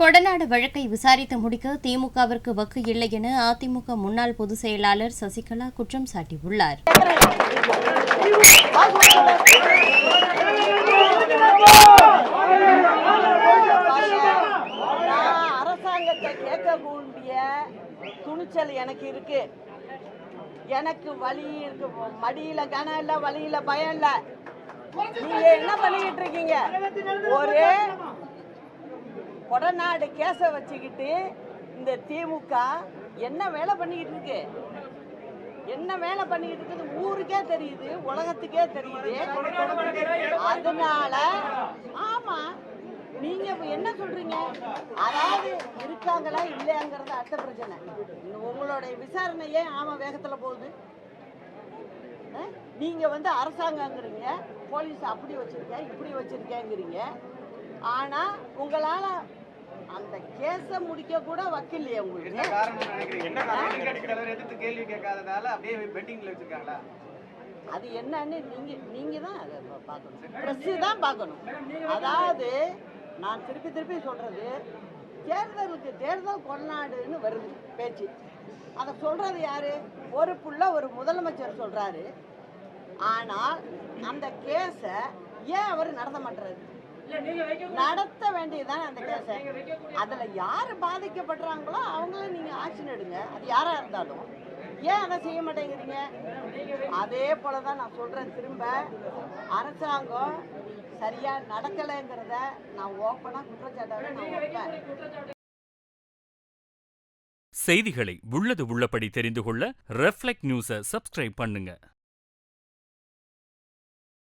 கொடநாடு வழக்கை விசாரித்து முடிக்க திமுகவிற்கு வக்கு இல்லை என அதிமுக முன்னாள் பொதுச் செயலாளர் சசிகலா குற்றம் சாட்டியுள்ளார். அரசாங்கத்தை கேட்கக்கூடிய துணிச்சல் எனக்கு இருக்கு. எனக்கு வலி இருக்கு, மடியில கனம் இல்ல, வலியில பயம் இல்ல. நீங்க என்ன பண்ணிக்கிட்டு இருக்கீங்க? ஒரே கொடநாடு கேஸ வச்சுக்கிட்டு இந்த திமுக என்ன வேலை பண்ணிக்கிட்டு இருக்கு? என்ன வேலை பண்ணிக்கிட்டு இருக்குது ஊருக்கே தெரியுது, உலகத்துக்கே தெரியுது. அதனால ஆமா, நீங்க என்ன சொல்றீங்க? அதாவது இருக்காங்களா இல்லையாங்கிறது அடுத்த பிரச்சனை. உங்களுடைய விசாரணையே ஆமா வேகத்துல போகுது. நீங்க அரசாங்கங்கிறீங்க, போலீஸ் அப்படி வச்சிருக்கேன் இப்படி வச்சிருக்கேங்கிறீங்க. ஆனா உங்களால அந்த கேஸ முடிக்க கூட வக்கில்லையே உங்களுக்கு. அது என்னன்னு நீங்க தான் அதை பார்க்கணும், பிரஸ் தான் பார்க்கணும். அதாவது நான் திருப்பி சொல்றது, தேர்தல் கொடநாடுன்னு வருது பேச்சு. அதை சொல்றது யாரு? பொறுப்புள்ள ஒரு முதலமைச்சர் சொல்றாரு. ஆனால் அந்த கேஸ ஏன் அவர் நடத்த மாட்டாரு? நடத்த வேண்டியதுதான் அந்த கேஸ. அதுல யாரு பாதிக்கப்படுறாங்களோ அவங்கள நீங்க ஆக்ஷன் எடுங்க, அது யாரா இருந்தாலும். ஏன் அதை செய்ய மாட்டேங்கிறீங்க? அதே போலதான் நான் சொல்றேன் திரும்ப, அரசாங்கம் சரியா நடக்கலைங்கிறத நான் ஓப்பனா குற்றச்சாட்டாக நான் வைப்பேன். செய்திகளை உள்ளது உள்ளபடி தெரிந்து கொள்ள ரெஃப்ளெக்ட் நியூஸை சப்ஸ்கிரைப் பண்ணுங்க.